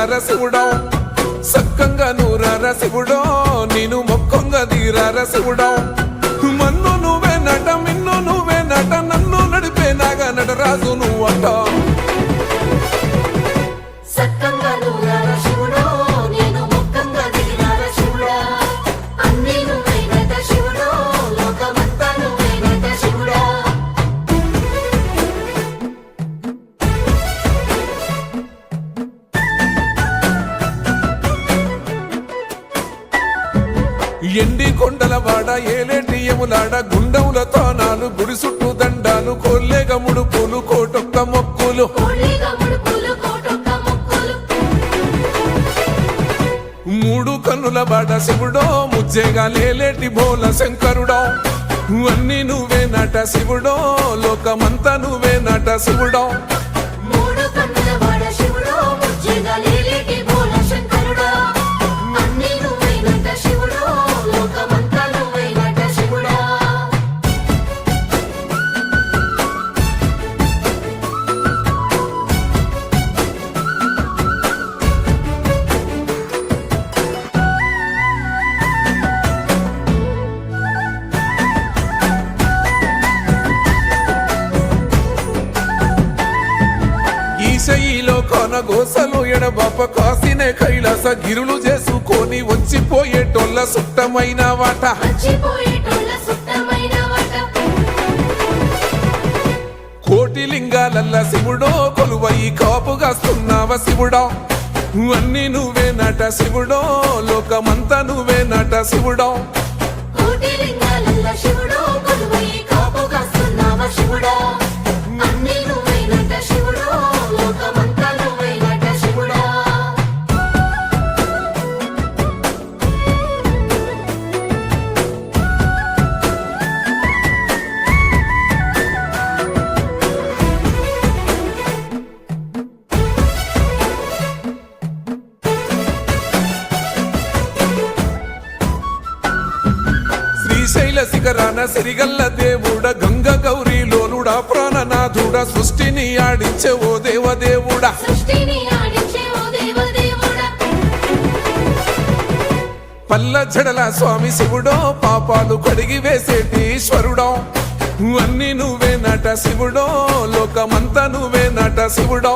తీరార శివుడో సక్కంగా నూరార శివుడో నేను మొక్కంగా తీరార శివుడో మన్ను నువ్వే నట మిన్ను నువ్వే నట నన్ను నడిపే నాగా నటరాజు నువ్వంట ఎండి కొండలవాడ ఏలేటి యములాడ గుండములతో నాలు గుడి చుట్టూ దండాలు కొల్లేగ ముడుపులు కోటొక్క మొక్కులు మూడు కన్నుల బాడ శివుడో ముజ్జేగా లేలేటి బోల శంకరుడో అన్ని నువ్వే నట శివుడో లోకమంతా నువ్వే నట శివుడో ఈశయిలో కొన గోసలు ఎడబాప కాసినే కైలాస గిరులు చేసుకొని వచ్చిపోయేటోళ్ళ సుట్టమైన వాట కోటి లింగాలల్ల శివుడో కొలువై కాపుగాస్తున్నావ శివుడో అన్ని నువ్వే నట శివుడో లోకమంతా నువ్వే నట శివుడో శ్రీశైల శిఖరాన సిరిగల్ల దేవుడ గంగ గౌరీ లోలుడా ప్రాణనాథుడ సృష్టిని ఆడించే ఓ దేవదేవుడా పల్ల జడల స్వామి శివుడో పాపాలు కడిగి వేసేటి ఈశ్వరుడో అన్ని నువ్వే నట శివుడో లోకమంతా నువ్వే నట శివుడో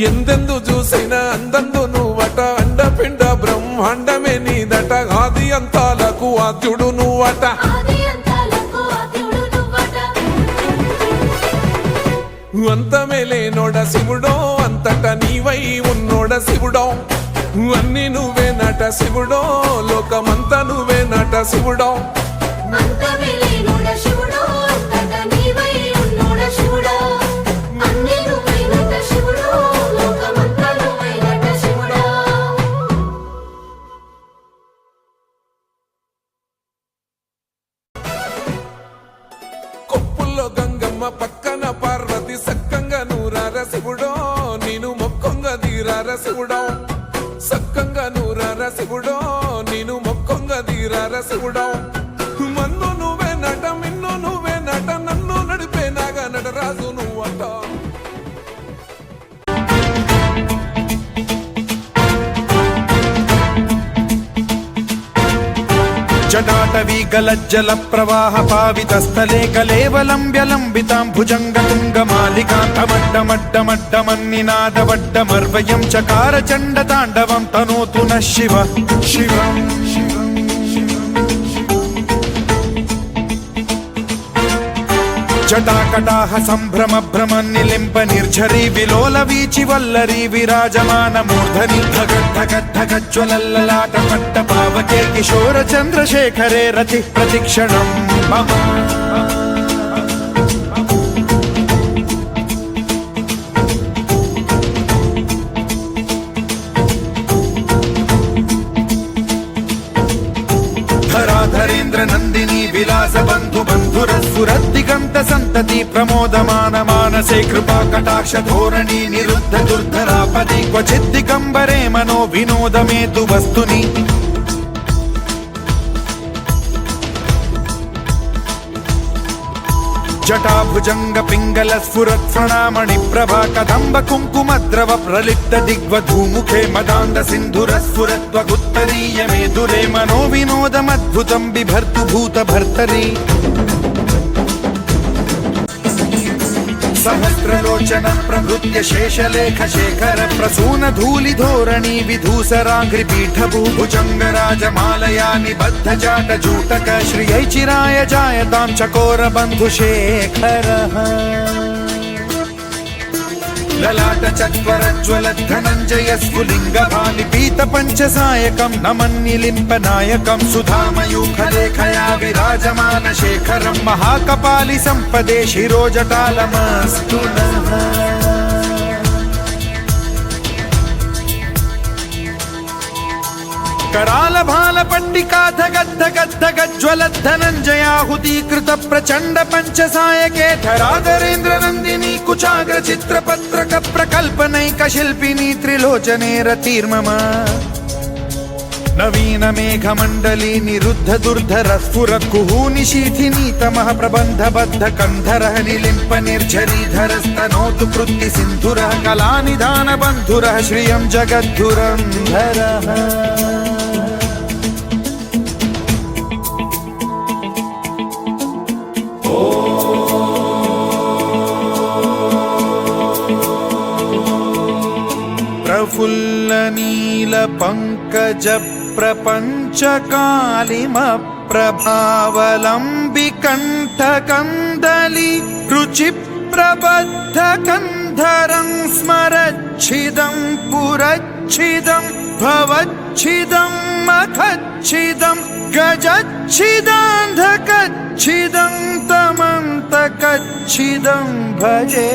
ఎందెందు చూసైనా అందందు నువ్వట అండపిండ బ్రహ్మాండమే నీదట ఆది అంతాలకు ఆద్యుడు నువ్వట అంతమే లేనోడ శివుడో అంతట నీవై ఉన్నోడ శివుడో అన్ని నువ్వే నట శివుడో లోకమంతా నువ్వే నట శివుడో గంగమ్మ పక్కన పార్వతి సక్కంగా నూరార శివుడో నేను మొక్కంగా తీరార శివుడో సక్కంగా నూరార శివుడో నేను మొక్కంగా తీరార శివుడో మన్ను నువ్వే నట మిన్ను నువ్వే నట నన్ను నడిపే నాగా నటరాజు నువ్వంట జటాటవీ గలజ్జల ప్రవాహ పావితస్థలే కలేవలంబ్యలంబితాం భుజంగతుంగమాలికాంతమడ్డమడ్డమడ్డమన్నినాదవడ్డమర్వయం చకార చండ తాండవం తనోతు న శివ శివం జటాకటాహ సంభ్రమ భ్రమ నిలింప నిర్ఝరీ విలోల వీచి వల్లరీ విరాజమాన మూర్ధని ధగద్ధగద్ధగజ్వలల్లలాట పట్ట పావకే కిశోర చంద్రశేఖరే రతి ప్రతిక్షణం మమ బంధు బంధురస్ఫురద్దిగంత సంతతి ప్రమోదమాన మానసే కృపా కటాక్ష ధోరణి నిరుద్ధ దుర్ధరాపది క్వచిద్దిగంబరే మనో వినోదమేతు వస్తుని జటాభుజంగ పింగళ స్ఫురత్ ప్రణామణి ప్రభా కదంబ కుంకుమద్రవ ప్రలిప్త దిగ్వధూముఖే మదాంద సింధుర స్ఫురత్వగుత్తరీయమే దురే మనో వినోదమద్భుతం బిభర్తు భూత భర్తరి సహస్రలోచన ప్రభృత్య శేషలేఖ శేఖర ప్రసూన ధూళి ధోరణి విధూసరాంఘ్రి పీఠభూ భుజంగరాజమాలయా నిబద్ధ జాట జూటక శ్రియై చిరాయ జాయతాం చకోర బంధు శేఖర లలాట చత్వరజ్వల ధనంజయ స్ఫులింగ భాని పీత పంచసాయకం నమన్నిలింప నాయకం సుధామయూఖలేఖయా విరాజమాన శేఖరం మహాకపాలి సంపదే శిరోజటాలమస్తు నః कराल भाल पट्टिका धगद् गज्ज्वल धनञ्जयाहुतीकृत प्रचण्ड पञ्चसायके धराधरेन्द्र नन्दिनी कुचाग्र चित्रपत्रक प्रकल्पनैक शिल्पिनी त्रिलोचने रतिर्मम नवीन मेघमण्डली निरुद्ध दुर्धर स्फुर कुहूनि शीथिनी तमः प्रबन्ध बद्ध कन्धरः निलिम्प निर्झरीधरस्तनोतु कृत्ति सिन्धुरः कलानिधान बन्धुरः श्रियं जगद्धुरन्धरः प्रफुल्ल नील पंकज प्रपंच कालिम प्रभावलंबि कंठ कंदली रुचि प्रबद्ध कंधरं स्मरच्छिदं पुरच्छिदं भवच्छिदं मखच्छिदं गजच्छिदान्धकच्छिदं तमन्तकच्छिदं भजे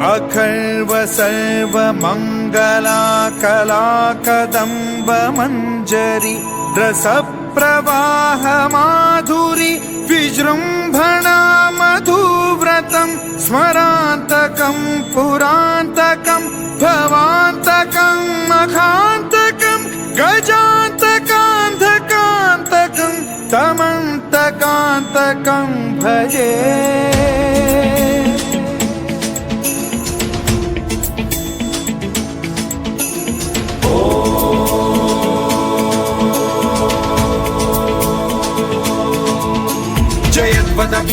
अखर्व सर्व मंगला कला कदम्ब मंजरी रस प्रवाह माधुरी विजृंभणा मधुव्रतं स्मरान्तकं पुरान्तकं भवान्तकं मखान्तकं गजान्तकान्धकान्तकं तमन्तकान्तकं भजे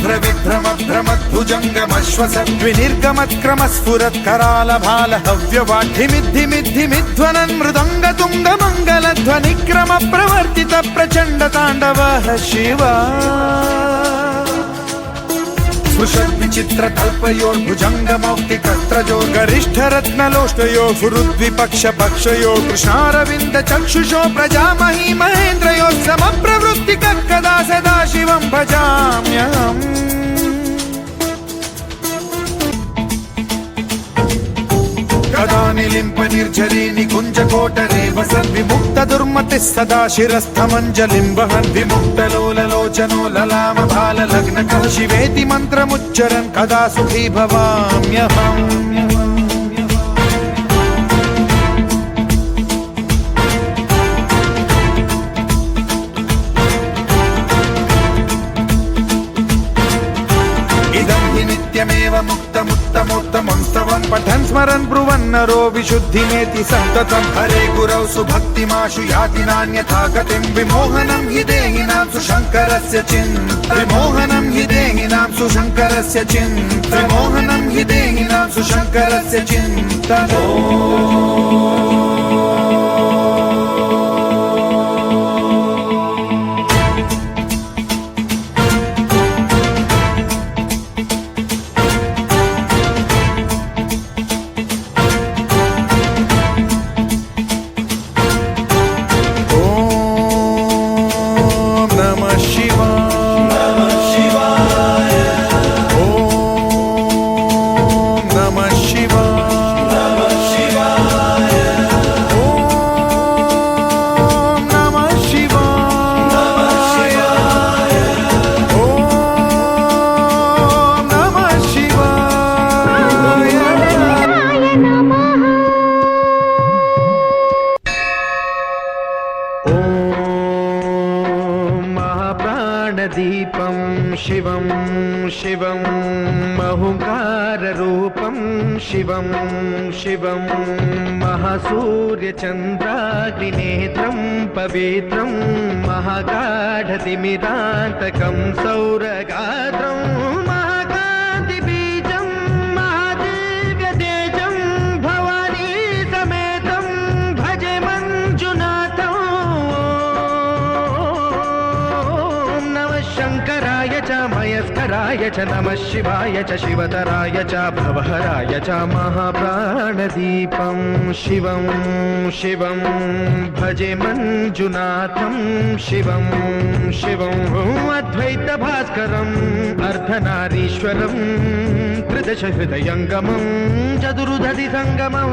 भ्रविभ्रम भ्रमद्भुजङ्गमश्वसद्विनिर्गमत्क्रम स्फुरत् कराल भाल हव्यवाढ्यमिद्धिमिद्धिमिध्वनन् मृदङ्ग तुङ्ग मङ्गलध्वनिक्रम प्रवर्तित प्रचण्ड ताण्डवः शिवा स्पृशद्विचित्र तल्पयोर्भुजङ्ग मौक्तिकस्त्रजो गरिष्ठ रत्नलोष्टयो सुहृद्विपक्ष पक्षयो कृष्णारविन्द चक्षुषो प्रजामही महेन्द्रयो समप्रवृत्ति कदा सदा शिवं भजाम्यहम् कदा निलिम्प निर्झरी निकुञ्ज कोटरे वसन् विमुक्त दुर्मतिः सदा शिरस्थमञ्जलिं वहन् विमुक्त लोललोचनो ललाम भाल लग्नकः शिवेति मन्त्रमुच्चरन् कदा सुखी भवाम्यहम् नित्यमेव मुक्तमुत्तमोत्तमं स्तवं पठन् स्मरन् ब्रुवन्नरो विशुद्धिमेति सन्ततं हरे गुरौ सुभक्तिमाशु याति नान्यथा गतिं विमोहनं हि देहिनां सुशङ्करस्य विमोहनं हि देहिनां सुशङ्करस्य विमोहनं हि देहिनां सुशङ्करस्य चिन्तनम् Namah Shivaya. शिवं महुकाररूपं शिवं शिवं महासूर्यचन्द्राग्निनेत्रं पवित्रं महागाढतिमिरान्तकं सौरगात्रं महाकान्तिबीजं महादिव्यतेजं भवानी समेतं भजे मञ्जुनाथं नमः शङ्कराय च मयस्कराय च नमः शिवाय च शिवतराय च भवहराय च महाप्राणदीपं शिवं शिवं भजे मञ्जुनाथं शिवं शिवं अद्वैतभास्करम् अर्धनारीश्वरं त्रिदशहृदयङ्गमं चतुर्दधिसङ्गमं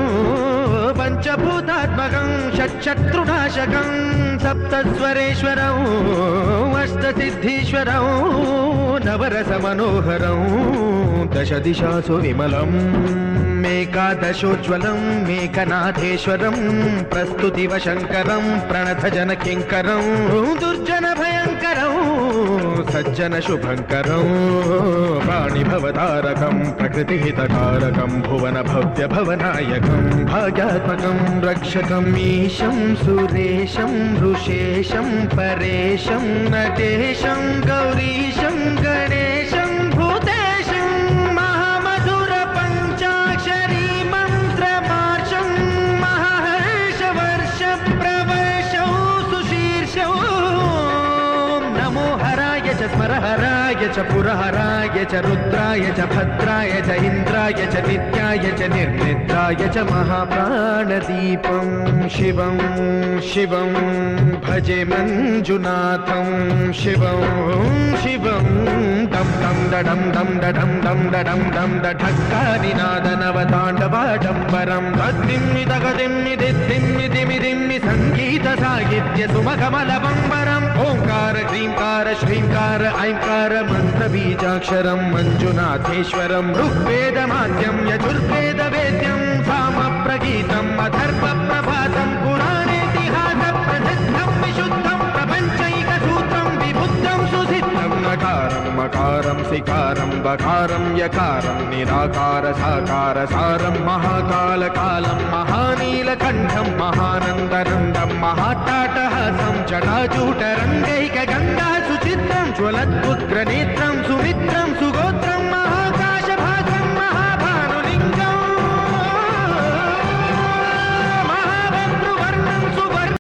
पञ्चभूतात्मकं षट्शत्रुनाशकं सप्तस्वरेश्वरं अष्टसिद्धीश्वरं नवरसमनोहरं दशदिशासु विमलम् मेकादशोज्ज्वलं मेघनाथेश्वरं प्रस्तुतिवशङ्करं प्रणतजनकिङ्करं दुर्जनभयङ्करं सज्जनशुभङ्करं प्राणिभवतारकं प्रकृतिहितकारकं भुवनभव्यभवनायकं भाग्यात्मकं रक्षकम् ईशं सुरेशं ऋषेशं परेशं नटेशं गौरीशं गणेशं भूतेशं महामधुरपञ्चाक्षरी मन्त्रमार्षं महाहर्षवर्षप्रवर्षौ सुशीर्षौ नमो हराय च स्मरहराय च पुरहराय च रुद्राय च भद्राय च इन्द्राय च नित्याय च निर्निद्राय च महाप्राणदीपं शिवं शिवं भजे मञ्जुनाथं शिवं शिवं दं दं दडं दं दडं दं दडं दं दढक्कानिनादनवताण्डवाडम्बरं तद्दिम्मि तगदिम्मि दिद्दिम्मि दिमि दिम्मि सङ्गीतसाहित्य सुमखमलबम्बरम् ओङ्कार ह्रीङ्कार श्रीङ्कार ऐङ्कार मन्त्रबीजाक्षरं मञ्जुनाथेश्वरं ऋग्वेदमाद्यं यजुर्वेदवेद्यं सामप्रगीतम् अथर्वप्रभातं पुराणेतिहासप्रसिद्धं विशुद्धं प्रपञ्चैकसूत्रं विबुद्धं सुसिद्धं नकारं मकारं सिकारं बकारं यकारं निराकार साकार सारं महाकालकालं महानीलकण्ठं महानन्दनन्दं महाट्टाटहासं जटाजूटरङ्गैकगङ्गा सुचित्रं ज्वलद्उग्रनेत्रं